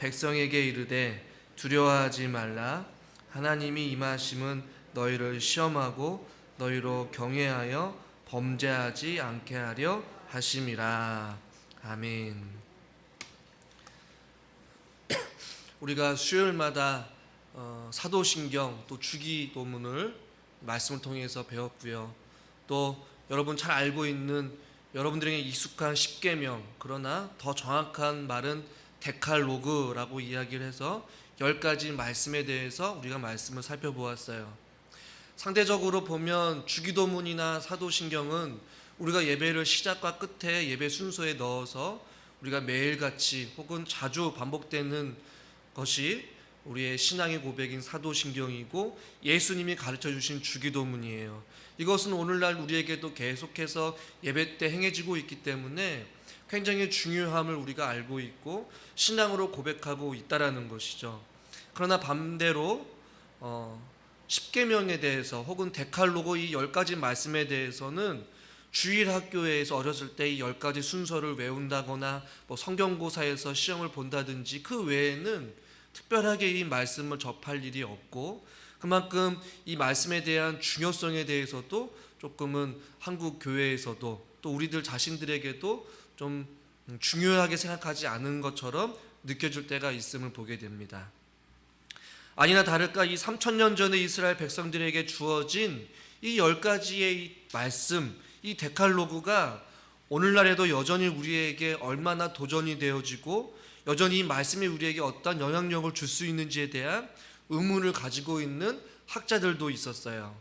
백성에게 이르되 두려워하지 말라. 하나님이 임하심은 너희를 시험하고 너희로 경외하여 범죄하지 않게 하려 하심이라. 아멘. 우리가 수요일마다 사도신경 또 주기도문을 말씀을 통해서 배웠고요. 또 여러분 잘 알고 있는 여러분들에게 익숙한 십계명, 그러나 더 정확한 말은 데칼로그라고 이야기를 해서 10가지 말씀에 대해서 우리가 말씀을 살펴보았어요. 상대적으로 보면 주기도문이나 사도신경은 우리가 예배를 시작과 끝에 예배 순서에 넣어서 우리가 매일같이 혹은 자주 반복되는 것이 우리의 신앙의 고백인 사도신경이고 예수님이 가르쳐 주신 주기도문이에요. 이것은 오늘날 우리에게도 계속해서 예배 때 행해지고 있기 때문에 굉장히 중요함을 우리가 알고 있고 신앙으로 고백하고 있다라는 것이죠. 그러나 반대로 십계명에 대해서 혹은 데칼로그 이 10가지 말씀에 대해서는 주일학교에서 어렸을 때 이 10가지 순서를 외운다거나 성경고사에서 시험을 본다든지 그 외에는 특별하게 이 말씀을 접할 일이 없고, 그만큼 이 말씀에 대한 중요성에 대해서도 조금은 한국 교회에서도 또 우리들 자신들에게도 좀 중요하게 생각하지 않은 것처럼 느껴질 때가 있음을 보게 됩니다. 아니나 다를까 이 3000년 전에 이스라엘 백성들에게 주어진 이 10가지의 이 말씀, 이 데칼로그가 오늘날에도 여전히 우리에게 얼마나 도전이 되어지고 여전히 이 말씀이 우리에게 어떤 영향력을 줄 수 있는지에 대한 의문을 가지고 있는 학자들도 있었어요.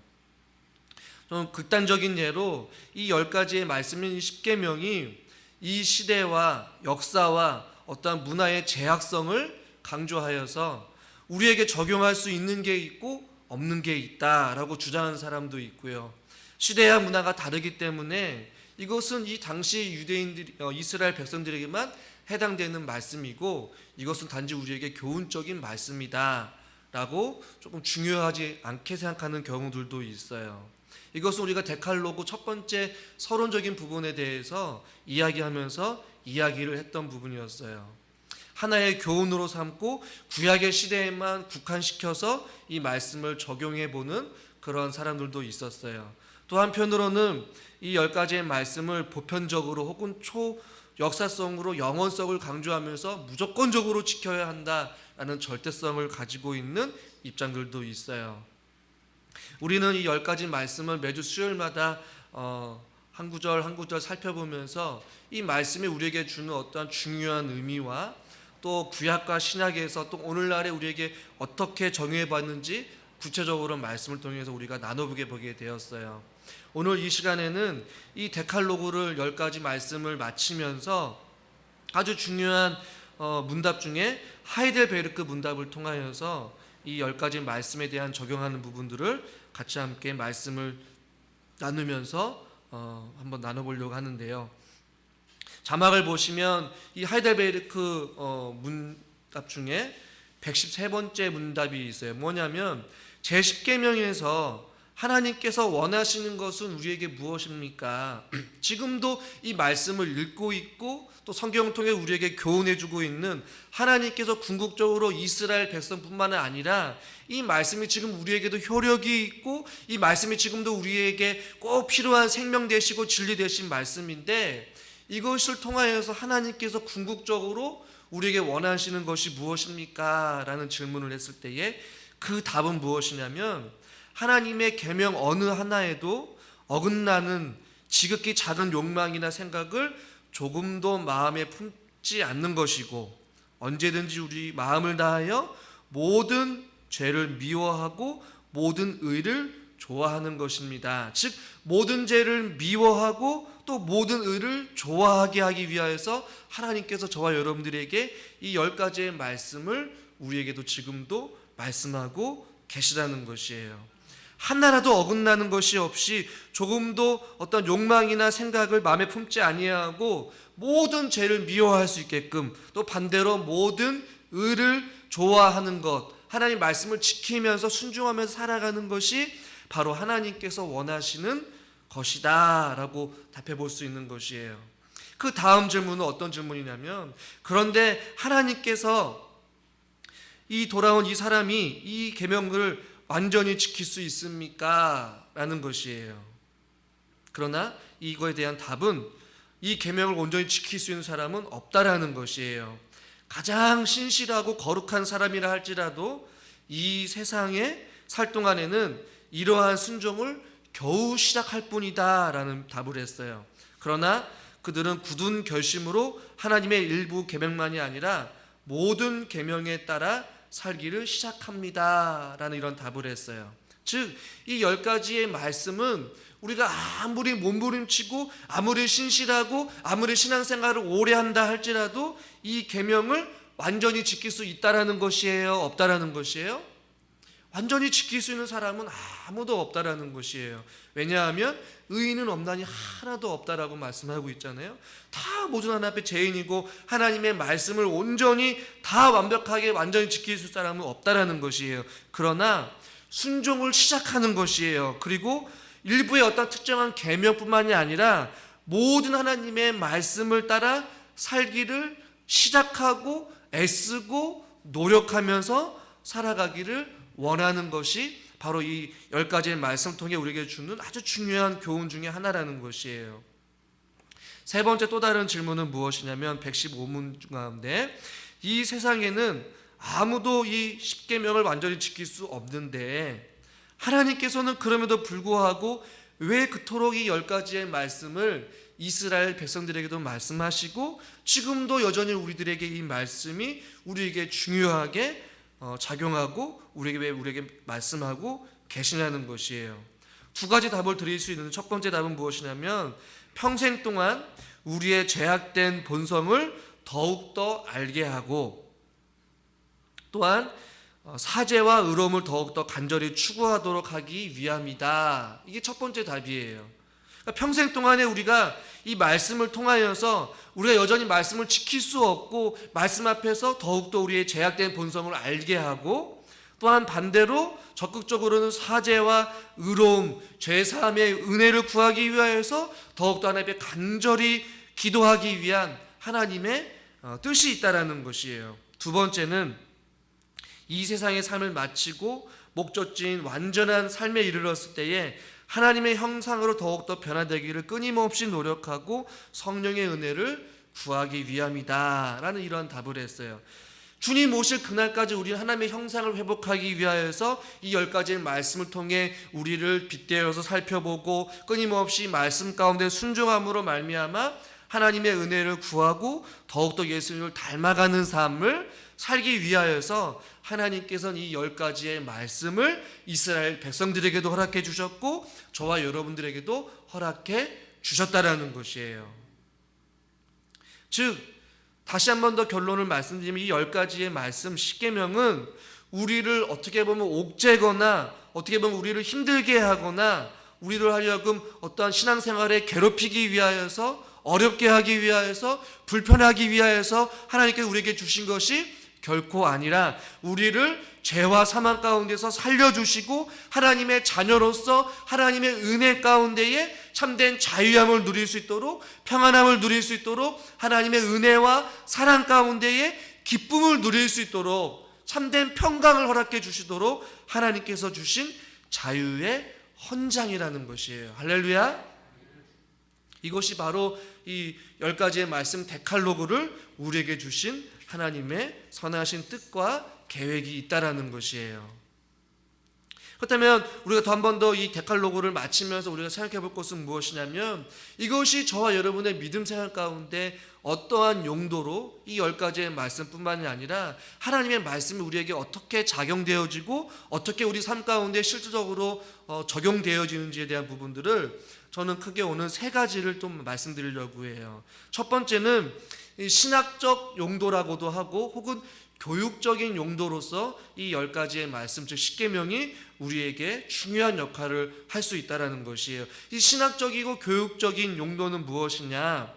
좀 극단적인 예로 이 10가지의 말씀인 십계명이 이 시대와 역사와 어떠한 문화의 제약성을 강조하여서 우리에게 적용할 수 있는 게 있고 없는 게 있다라고 주장하는 사람도 있고요. 시대와 문화가 다르기 때문에 이것은 이 당시 유대인들, 이스라엘 백성들에게만 해당되는 말씀이고 이것은 단지 우리에게 교훈적인 말씀이다 라고 조금 중요하지 않게 생각하는 경우들도 있어요. 이것은 우리가 데칼로그 첫 번째 서론적인 부분에 대해서 이야기하면서 이야기를 했던 부분이었어요. 하나의 교훈으로 삼고 구약의 시대에만 국한시켜서 이 말씀을 적용해보는 그런 사람들도 있었어요. 또 한편으로는 이 10가지의 말씀을 보편적으로 혹은 역사성으로 영원성을 강조하면서 무조건적으로 지켜야 한다라는 절대성을 가지고 있는 입장들도 있어요. 우리는 이 10가지 말씀을 매주 수요일마다 한 구절 한 구절 살펴보면서 이 말씀이 우리에게 주는 어떠한 중요한 의미와 또 구약과 신약에서 또 오늘날에 우리에게 어떻게 정의해봤는지 구체적으로 말씀을 통해서 우리가 나눠보게 되었어요. 오늘 이 시간에는 이 데칼로그를 10가지 말씀을 마치면서 아주 중요한 문답 중에 하이델베르크 문답을 통하여서 이 10가지 말씀에 대한 적용하는 부분들을 같이 함께 말씀을 나누면서 한번 나눠보려고 하는데요. 자막을 보시면 이 하이델베르크 문답 중에 113번째 문답이 있어요. 뭐냐면 제10계명에서 하나님께서 원하시는 것은 우리에게 무엇입니까? 지금도 이 말씀을 읽고 있고 또 성경을 통해 우리에게 교훈해주고 있는 하나님께서 궁극적으로 이스라엘 백성뿐만 아니라 이 말씀이 지금 우리에게도 효력이 있고 이 말씀이 지금도 우리에게 꼭 필요한 생명 되시고 진리 되신 말씀인데 이것을 통하여서 하나님께서 궁극적으로 우리에게 원하시는 것이 무엇입니까? 라는 질문을 했을 때에 그 답은 무엇이냐면 하나님의 계명 어느 하나에도 어긋나는 지극히 작은 욕망이나 생각을 조금도 마음에 품지 않는 것이고 언제든지 우리 마음을 다하여 모든 죄를 미워하고 모든 의를 좋아하는 것입니다. 즉 모든 죄를 미워하고 또 모든 의를 좋아하게 하기 위하여서 하나님께서 저와 여러분들에게 이 10가지의 말씀을 우리에게도 지금도 말씀하고 계시다는 것이에요. 하나라도 어긋나는 것이 없이 조금도 어떤 욕망이나 생각을 마음에 품지 아니하고 모든 죄를 미워할 수 있게끔 또 반대로 모든 의를 좋아하는 것, 하나님 말씀을 지키면서 순종하면서 살아가는 것이 바로 하나님께서 원하시는 것이다 라고 답해 볼 수 있는 것이에요. 그 다음 질문은 어떤 질문이냐면 그런데 하나님께서 이 돌아온 이 사람이 이 계명을 완전히 지킬 수 있습니까? 라는 것이에요. 그러나 이거에 대한 답은 이 계명을 온전히 지킬 수 있는 사람은 없다라는 것이에요. 가장 신실하고 거룩한 사람이라 할지라도 이 세상에 살 동안에는 이러한 순종을 겨우 시작할 뿐이다 라는 답을 했어요. 그러나 그들은 굳은 결심으로 하나님의 일부 계명만이 아니라 모든 계명에 따라 살기를 시작합니다 라는 이런 답을 했어요. 즉 이 10가지의 말씀은 우리가 아무리 몸부림치고 아무리 신실하고 아무리 신앙생활을 오래 한다 할지라도 이 계명을 완전히 지킬 수 있다라는 것이에요? 없다라는 것이에요? 완전히 지킬 수 있는 사람은 아무도 없다라는 것이에요. 왜냐하면 의인은 없나니 하나도 없다라고 말씀하고 있잖아요. 다 모든 하나님 앞에 죄인이고 하나님의 말씀을 온전히 다 완벽하게 완전히 지킬 수 있는 사람은 없다라는 것이에요. 그러나 순종을 시작하는 것이에요. 그리고 일부의 어떤 특정한 계명뿐만이 아니라 모든 하나님의 말씀을 따라 살기를 시작하고 애쓰고 노력하면서 살아가기를 원하는 것이 바로 이 10가지의 말씀을 통해 우리에게 주는 아주 중요한 교훈 중에 하나라는 것이에요. 세 번째 또 다른 질문은 무엇이냐면 115문 가운데 이 세상에는 아무도 이 10계명을 완전히 지킬 수 없는데 하나님께서는 그럼에도 불구하고 왜 그토록 이 10가지의 말씀을 이스라엘 백성들에게도 말씀하시고 지금도 여전히 우리들에게 이 말씀이 우리에게 중요하게 작용하고 우리에게 말씀하고 계시냐는 것이에요. 두 가지 답을 드릴 수 있는 첫 번째 답은 무엇이냐면 평생 동안 우리의 죄악된 본성을 더욱더 알게 하고 또한 사죄와 의로움을 더욱더 간절히 추구하도록 하기 위함이다. 이게 첫 번째 답이에요. 그러니까 평생 동안에 우리가 이 말씀을 통하여서 우리가 여전히 말씀을 지킬 수 없고 말씀 앞에서 더욱더 우리의 죄악된 본성을 알게 하고 또한 반대로 적극적으로는 사죄와 의로움, 죄사함의 은혜를 구하기 위하여서 더욱더 하나님께 간절히 기도하기 위한 하나님의 뜻이 있다라는 것이에요. 두 번째는 이 세상의 삶을 마치고 목적지인 완전한 삶에 이르렀을 때에 하나님의 형상으로 더욱더 변화되기를 끊임없이 노력하고 성령의 은혜를 구하기 위함이다 라는 이러한 답을 했어요. 주님 오실 그날까지 우리는 하나님의 형상을 회복하기 위하여서 이 10가지의 말씀을 통해 우리를 빗대어서 살펴보고 끊임없이 말씀 가운데 순종함으로 말미암아 하나님의 은혜를 구하고 더욱더 예수님을 닮아가는 삶을 살기 위하여서 하나님께서는 이 10가지의 말씀을 이스라엘 백성들에게도 허락해 주셨고 저와 여러분들에게도 허락해 주셨다라는 것이에요. 즉 다시 한 번 더 결론을 말씀드리면 이 10가지의 말씀 10계명은 우리를 어떻게 보면 옥죄거나 어떻게 보면 우리를 힘들게 하거나 우리를 하여금 어떠한 신앙생활에 괴롭히기 위하여서 어렵게 하기 위하여서 불편하기 위하여서 하나님께서 우리에게 주신 것이 결코 아니라 우리를 죄와 사망 가운데서 살려주시고 하나님의 자녀로서 하나님의 은혜 가운데에 참된 자유함을 누릴 수 있도록 평안함을 누릴 수 있도록 하나님의 은혜와 사랑 가운데에 기쁨을 누릴 수 있도록 참된 평강을 허락해 주시도록 하나님께서 주신 자유의 헌장이라는 것이에요. 할렐루야. 이것이 바로 이 10가지의 말씀 데칼로그를 우리에게 주신 하나님의 선하신 뜻과 계획이 있다라는 것이에요. 그렇다면 우리가 더 한 번 더 이 데칼로그를 마치면서 우리가 생각해 볼 것은 무엇이냐면 이것이 저와 여러분의 믿음 생활 가운데 어떠한 용도로 이 10가지의 말씀뿐만이 아니라 하나님의 말씀이 우리에게 어떻게 작용되어지고 어떻게 우리 삶 가운데 실질적으로 적용되어지는지에 대한 부분들을 저는 크게 오늘 3가지를 좀 말씀드리려고 해요. 첫 번째는 신학적 용도라고도 하고 혹은 교육적인 용도로서 이 10가지의 말씀 즉 10계명이 우리에게 중요한 역할을 할 수 있다는 것이에요. 이 신학적이고 교육적인 용도는 무엇이냐?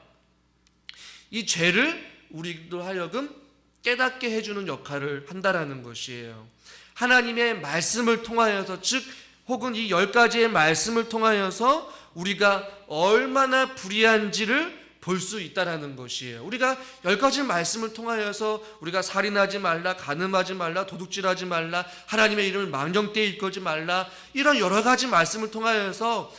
이 죄를 우리도 하여금 깨닫게 해주는 역할을 한다라는 것이에요. 하나님의 말씀을 통하여서 즉 혹은 이 10가지의 말씀을 통하여서 우리가 얼마나 불의한지를 볼 수 있다라는 것이에요. 우리가 10가지 말씀을 통하여서 우리가 살인하지 말라, 간음하지 말라, 도둑질하지 말라, 하나님의 이름을 망령되이 일컬지 말라, 이런 여러 가지 말씀을 통하여서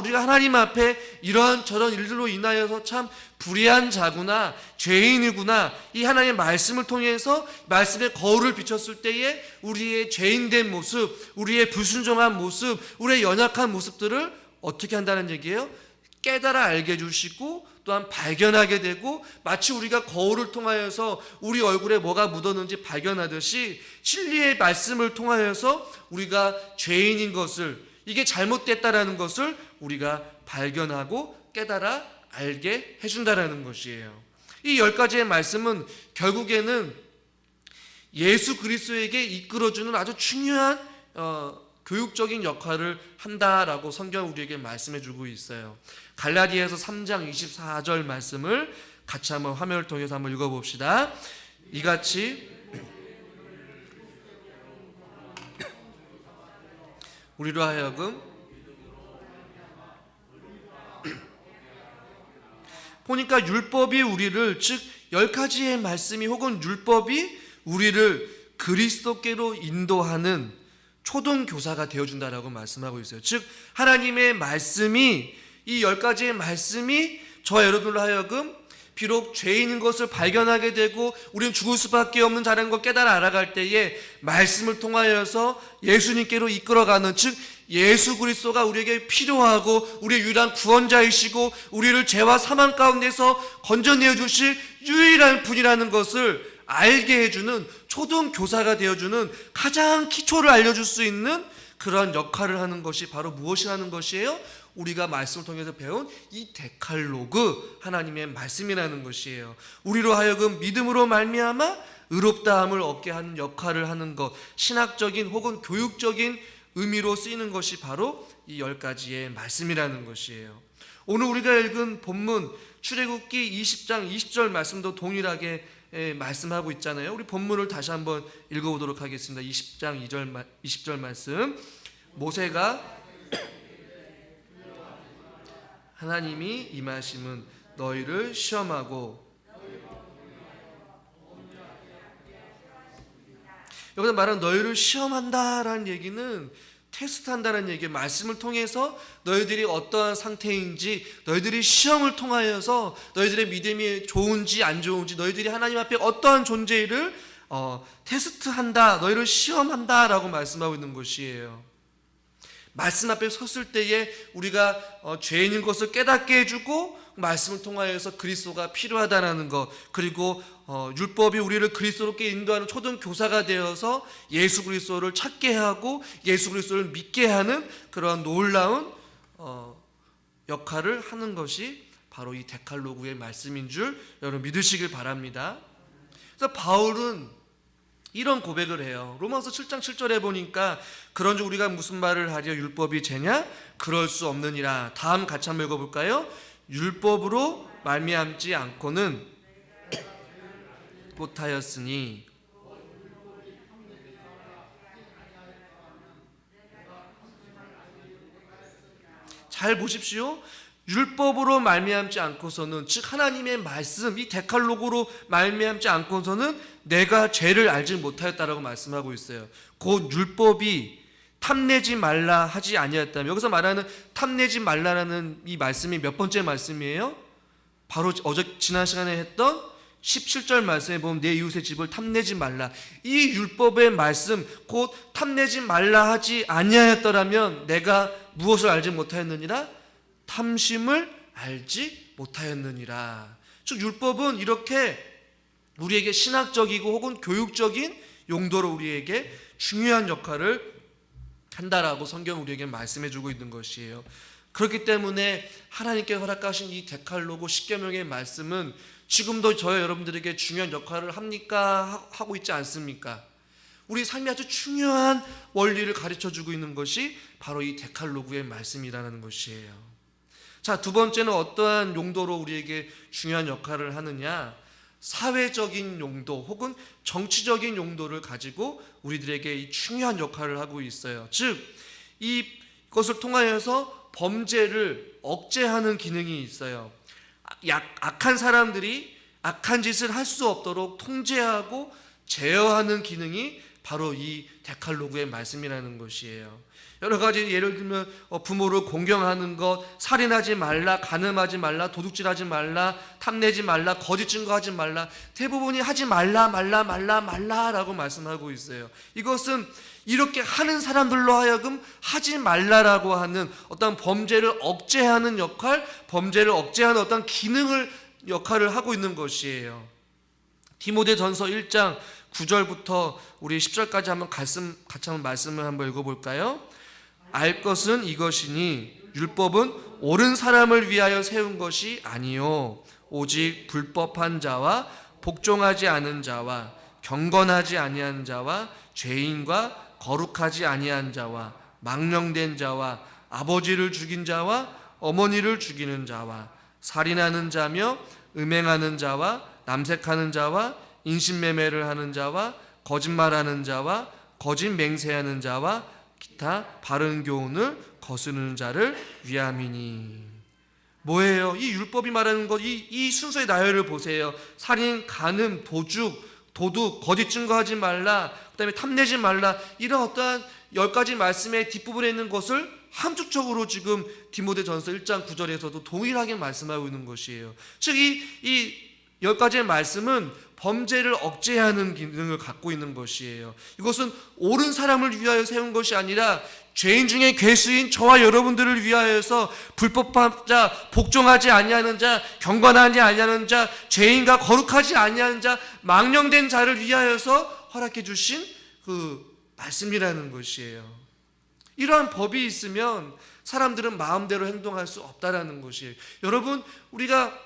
우리가 하나님 앞에 이런 저런 일들로 인하여서 참 불의한 자구나, 죄인이구나, 이 하나님의 말씀을 통해서 말씀의 거울을 비췄을 때에 우리의 죄인된 모습, 우리의 불순종한 모습, 우리의 연약한 모습들을 어떻게 한다는 얘기예요? 깨달아 알게 해주시고 또한 발견하게 되고, 마치 우리가 거울을 통하여서 우리 얼굴에 뭐가 묻었는지 발견하듯이 진리의 말씀을 통하여서 우리가 죄인인 것을, 이게 잘못됐다라는 것을 우리가 발견하고 깨달아 알게 해준다라는 것이에요. 이 10가지의 말씀은 결국에는 예수 그리스도에게 이끌어주는 아주 중요한 교육적인 역할을 한다라고 성경 우리에게 말씀해주고 있어요. 갈라디아서 3장 24절 말씀을 같이 한번 화면을 통해서 한번 읽어봅시다. 이같이 우리로 하여금 보니까 율법이 우리를, 즉 10가지의 말씀이 혹은 율법이 우리를 그리스도께로 인도하는 초등교사가 되어준다라고 말씀하고 있어요. 즉 하나님의 말씀이, 이 10가지의 말씀이 저와 여러분으로 하여금 비록 죄인인 것을 발견하게 되고 우리는 죽을 수밖에 없는 자라는 걸 깨달아 알아갈 때에 말씀을 통하여서 예수님께로 이끌어가는, 즉 예수 그리스도가 우리에게 필요하고 우리의 유일한 구원자이시고 우리를 죄와 사망 가운데서 건져내어 주실 유일한 분이라는 것을 알게 해주는 초등교사가 되어주는, 가장 기초를 알려줄 수 있는 그런 역할을 하는 것이 바로 무엇이 하는 것이에요? 우리가 말씀을 통해서 배운 이 데칼로그, 하나님의 말씀이라는 것이에요. 우리로 하여금 믿음으로 말미암아 의롭다함을 얻게 하는 역할을 하는 것, 신학적인 혹은 교육적인 의미로 쓰이는 것이 바로 이 10가지의 말씀이라는 것이에요. 오늘 우리가 읽은 본문 출애굽기 20장 20절 말씀도 동일하게 말씀하고 있잖아요. 우리 본문을 다시 한번 읽어보도록 하겠습니다. 20장 20절 말씀. 모세가 하나님이 임하심은 너희를 시험하고, 여기서 말하는 너희를 시험한다라는 얘기는 테스트한다는 얘기예요. 말씀을 통해서 너희들이 어떠한 상태인지, 너희들이 시험을 통하여서 너희들의 믿음이 좋은지 안 좋은지, 너희들이 하나님 앞에 어떠한 존재를 테스트한다, 너희를 시험한다라고 말씀하고 있는 것이에요. 말씀 앞에 섰을 때에 우리가 죄인인 것을 깨닫게 해주고, 말씀을 통하여서 그리스도가 필요하다는 것, 그리고 율법이 우리를 그리스도께 인도하는 초등교사가 되어서 예수 그리스도를 찾게 하고 예수 그리스도를 믿게 하는 그런 놀라운 역할을 하는 것이 바로 이 데칼로그의 말씀인 줄 여러분 믿으시길 바랍니다. 그래서 바울은 이런 고백을 해요. 로마서 7장 7절에 보니까 그런즉 우리가 무슨 말을 하랴, 율법이 죄냐? 그럴 수 없느니라. 다음 같이 한번 읽어볼까요? 율법으로 말미암지 않고는 못하였으니. 잘 보십시오. 율법으로 말미암지 않고서는, 즉 하나님의 말씀, 이 데칼로그로 말미암지 않고서는 내가 죄를 알지 못하였다라고 말씀하고 있어요. 곧 율법이 탐내지 말라 하지 아니었다면, 여기서 말하는 탐내지 말라라는 이 말씀이 몇 번째 말씀이에요? 바로 지난 시간에 했던 17절 말씀에 보면 내 이웃의 집을 탐내지 말라, 이 율법의 말씀, 곧 탐내지 말라 하지 아니하였더라면 내가 무엇을 알지 못하였느니라? 탐심을 알지 못하였느니라. 즉 율법은 이렇게 우리에게 신학적이고 혹은 교육적인 용도로 우리에게 중요한 역할을 한다라고 성경 우리에게 말씀해주고 있는 것이에요. 그렇기 때문에 하나님께 허락하신 이 데칼로그 10계명의 말씀은 지금도 저와 여러분들에게 중요한 역할을 합니까? 하고 있지 않습니까? 우리 삶에 아주 중요한 원리를 가르쳐주고 있는 것이 바로 이 데칼로그의 말씀이라는 것이에요. 자, 두 번째는 어떠한 용도로 우리에게 중요한 역할을 하느냐? 사회적인 용도 혹은 정치적인 용도를 가지고 우리들에게 이 중요한 역할을 하고 있어요. 즉 이것을 통하여서 범죄를 억제하는 기능이 있어요. 악한 사람들이 악한 짓을 할 수 없도록 통제하고 제어하는 기능이 바로 이 데칼로그의 말씀이라는 것이에요. 여러 가지 예를 들면 부모를 공경하는 것, 살인하지 말라, 간음하지 말라, 도둑질하지 말라, 탐내지 말라, 거짓 증거하지 말라, 대부분이 하지 말라라고 말씀하고 있어요. 이것은 이렇게 하는 사람들로 하여금 하지 말라라고 하는 어떤 범죄를 억제하는 역할, 범죄를 억제하는 어떤 역할을 하고 있는 것이에요. 디모데전서 1장 9절부터 우리 10절까지 같이 한번 말씀을 한번 읽어볼까요? 알 것은 이것이니 율법은 옳은 사람을 위하여 세운 것이 아니요 오직 불법한 자와 복종하지 않은 자와 경건하지 아니한 자와 죄인과 거룩하지 아니한 자와 망령된 자와 아버지를 죽인 자와 어머니를 죽이는 자와 살인하는 자며 음행하는 자와 남색하는 자와 인신매매를 하는 자와 거짓말하는 자와 거짓 맹세하는 자와 기타 바른 교훈을 거스르는 자를 위함이니. 뭐예요? 이 율법이 말하는 것, 이 순서의 나열을 보세요. 살인, 간음, 도둑, 거짓 증거하지 말라, 그 다음에 탐내지 말라, 이런 어떠한 10가지 말씀의 뒷부분에 있는 것을 함축적으로 지금 디모데전서 1장 9절에서도 동일하게 말씀하고 있는 것이에요. 즉 이 10가지의 말씀은 범죄를 억제하는 기능을 갖고 있는 것이에요. 이것은 옳은 사람을 위하여 세운 것이 아니라 죄인 중에 괴수인 저와 여러분들을 위하여서 불법한 자, 복종하지 아니하는 자, 경건하지 아니하는 자, 죄인과 거룩하지 아니하는 자, 망령된 자를 위하여서 허락해 주신 그 말씀이라는 것이에요. 이러한 법이 있으면 사람들은 마음대로 행동할 수 없다라는 것이에요. 여러분, 우리가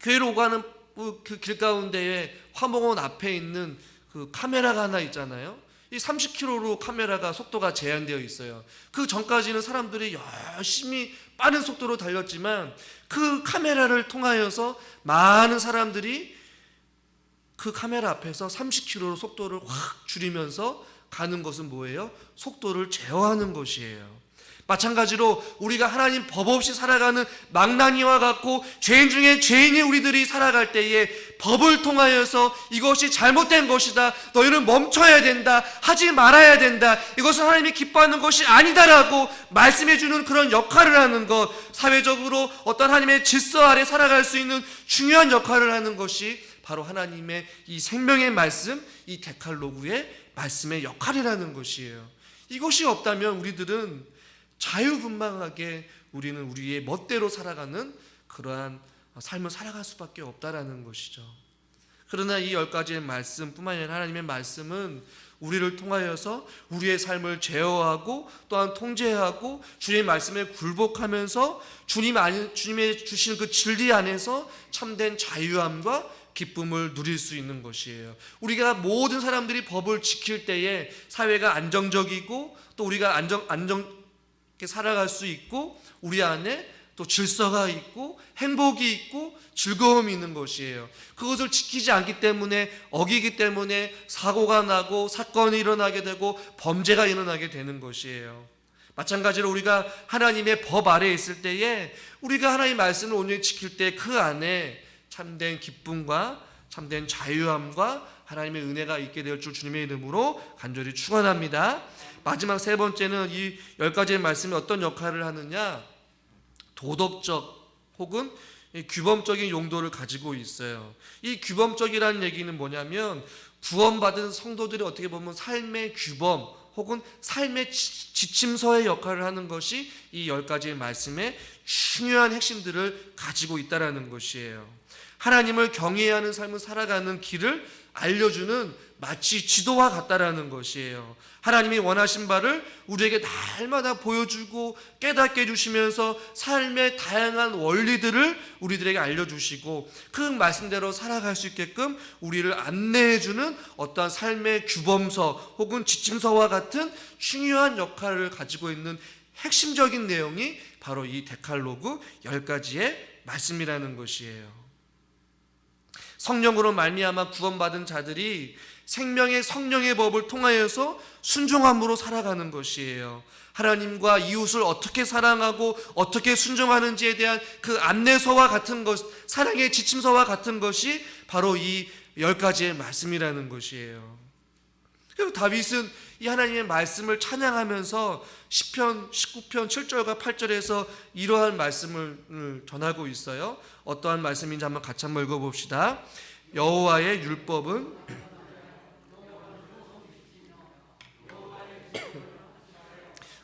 교회로 오가는 그 길 가운데에 화목원 앞에 있는 그 카메라가 하나 있잖아요. 이 30km로 카메라가 속도가 제한되어 있어요. 그 전까지는 사람들이 열심히 빠른 속도로 달렸지만 그 카메라를 통하여서 많은 사람들이 그 카메라 앞에서 30km로 속도를 확 줄이면서 가는 것은 뭐예요? 속도를 제어하는 것이에요. 마찬가지로 우리가 하나님 법 없이 살아가는 망나니와 같고 죄인 중에 죄인이 우리들이 살아갈 때에 법을 통하여서 이것이 잘못된 것이다, 너희는 멈춰야 된다, 하지 말아야 된다, 이것은 하나님이 기뻐하는 것이 아니다라고 말씀해주는 그런 역할을 하는 것, 사회적으로 어떤 하나님의 질서 아래 살아갈 수 있는 중요한 역할을 하는 것이 바로 하나님의 이 생명의 말씀, 이 데칼로그의 말씀의 역할이라는 것이에요. 이것이 없다면 우리들은 자유분방하게 우리는 우리의 멋대로 살아가는 그러한 삶을 살아갈 수밖에 없다라는 것이죠. 그러나 이 10가지의 말씀뿐만 아니라 하나님의 말씀은 우리를 통하여서 우리의 삶을 제어하고 또한 통제하고 주님의 말씀에 굴복하면서 주님의 주신 그 진리 안에서 참된 자유함과 기쁨을 누릴 수 있는 것이에요. 우리가 모든 사람들이 법을 지킬 때에 사회가 안정적이고 또 우리가 안정하게 살아갈 수 있고 우리 안에 또 질서가 있고 행복이 있고 즐거움이 있는 것이에요. 그것을 지키지 않기 때문에, 어기기 때문에 사고가 나고 사건이 일어나게 되고 범죄가 일어나게 되는 것이에요. 마찬가지로 우리가 하나님의 법 아래에 있을 때에 우리가 하나님의 말씀을 온전히 지킬 때 그 안에 참된 기쁨과 참된 자유함과 하나님의 은혜가 있게 될 줄 주님의 이름으로 간절히 축원합니다. 마지막 세 번째는 이 10가지의 말씀이 어떤 역할을 하느냐, 도덕적 혹은 규범적인 용도를 가지고 있어요. 이 규범적이라는 얘기는 뭐냐면 구원받은 성도들이 어떻게 보면 삶의 규범 혹은 삶의 지침서의 역할을 하는 것이 이 10가지의 말씀의 중요한 핵심들을 가지고 있다는 것이에요. 하나님을 경외해야 하는 삶을 살아가는 길을 알려주는 마치 지도와 같다라는 것이에요. 하나님이 원하신 바를 우리에게 날마다 보여주고 깨닫게 해주시면서 삶의 다양한 원리들을 우리들에게 알려주시고 그 말씀대로 살아갈 수 있게끔 우리를 안내해주는 어떠한 삶의 규범서 혹은 지침서와 같은 중요한 역할을 가지고 있는 핵심적인 내용이 바로 이 데칼로그 10가지의 말씀이라는 것이에요. 성령으로 말미암아 구원받은 자들이 생명의 성령의 법을 통하여서 순종함으로 살아가는 것이에요. 하나님과 이웃을 어떻게 사랑하고 어떻게 순종하는지에 대한 그 안내서와 같은 것, 사랑의 지침서와 같은 것이 바로 이 10가지의 말씀이라는 것이에요. 그리고 다윗은 이 하나님의 말씀을 찬양하면서 시편 19편 7절과 8절에서 이러한 말씀을 전하고 있어요. 어떠한 말씀인지 한번 같이 한번 읽어봅시다. 여호와의 율법은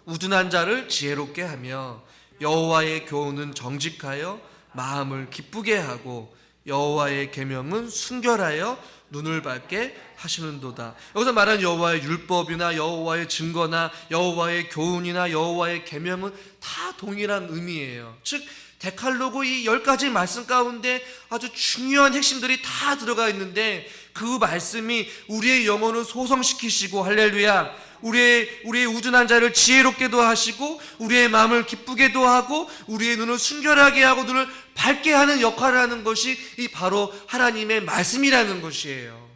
우둔한 자를 지혜롭게 하며 여호와의 교훈은 정직하여 마음을 기쁘게 하고 여호와의 계명은 순결하여 눈을 밝게 하시는도다. 여기서 말하는 여호와의 율법이나 여호와의 증거나 여호와의 교훈이나 여호와의 계명은 다 동일한 의미예요. 즉 데칼로그 이 10가지 말씀 가운데 아주 중요한 핵심들이 다 들어가 있는데 그 말씀이 우리의 영혼을 소성시키시고 할렐루야, 우리의 우둔한 자를 지혜롭게도 하시고 우리의 마음을 기쁘게도 하고 우리의 눈을 순결하게 하고 눈을 밝게 하는 역할을 하는 것이 이 바로 하나님의 말씀이라는 것이에요.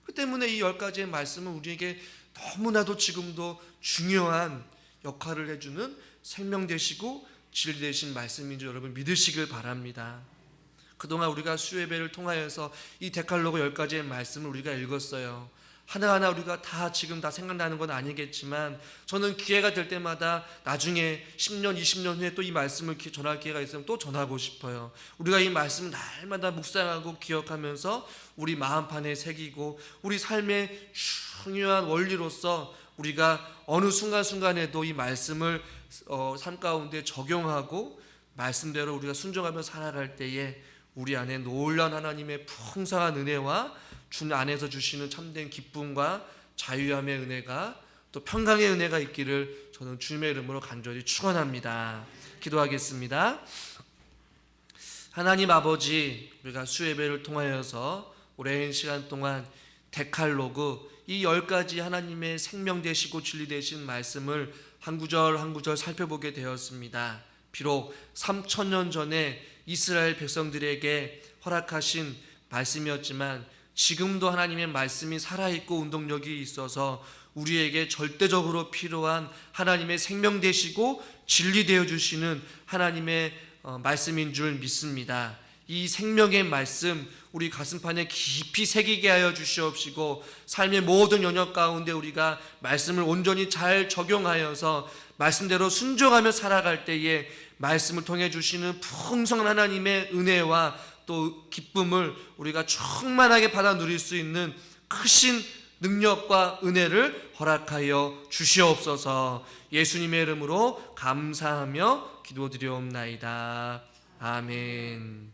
그 때문에 이 10가지의 말씀은 우리에게 너무나도 지금도 중요한 역할을 해주는 생명 되시고 진리 되신 말씀인 줄 여러분 믿으시길 바랍니다. 그동안 우리가 수요예배를 통하여서 이 데칼로그 10가지의 말씀을 우리가 읽었어요. 하나하나 우리가 다 지금 다 생각나는 건 아니겠지만 저는 기회가 될 때마다 나중에 10년, 20년 후에 또 이 말씀을 전할 기회가 있으면 또 전하고 싶어요. 우리가 이 말씀을 날마다 묵상하고 기억하면서 우리 마음판에 새기고 우리 삶의 중요한 원리로서 우리가 어느 순간순간에도 이 말씀을 삶 가운데 적용하고 말씀대로 우리가 순종하며 살아갈 때에 우리 안에 놀라운 하나님의 풍성한 은혜와 주 안에서 주시는 참된 기쁨과 자유함의 은혜가 또 평강의 은혜가 있기를 저는 주님의 이름으로 간절히 축원합니다. 기도하겠습니다. 하나님 아버지, 우리가 수예배를 통하여서 오랜 시간 동안 데칼로그 이 10가지 하나님의 생명 되시고 진리 되신 말씀을 한 구절 한 구절 살펴보게 되었습니다. 비록 3000년 전에 이스라엘 백성들에게 허락하신 말씀이었지만 지금도 하나님의 말씀이 살아있고 운동력이 있어서 우리에게 절대적으로 필요한 하나님의 생명 되시고 진리 되어 주시는 하나님의 말씀인 줄 믿습니다. 이 생명의 말씀 우리 가슴판에 깊이 새기게 하여 주시옵시고 삶의 모든 영역 가운데 우리가 말씀을 온전히 잘 적용하여서 말씀대로 순종하며 살아갈 때에 말씀을 통해 주시는 풍성한 하나님의 은혜와 또 기쁨을 우리가 충만하게 받아 누릴 수 있는 크신 능력과 은혜를 허락하여 주시옵소서. 예수님의 이름으로 감사하며 기도드리옵나이다. 아멘.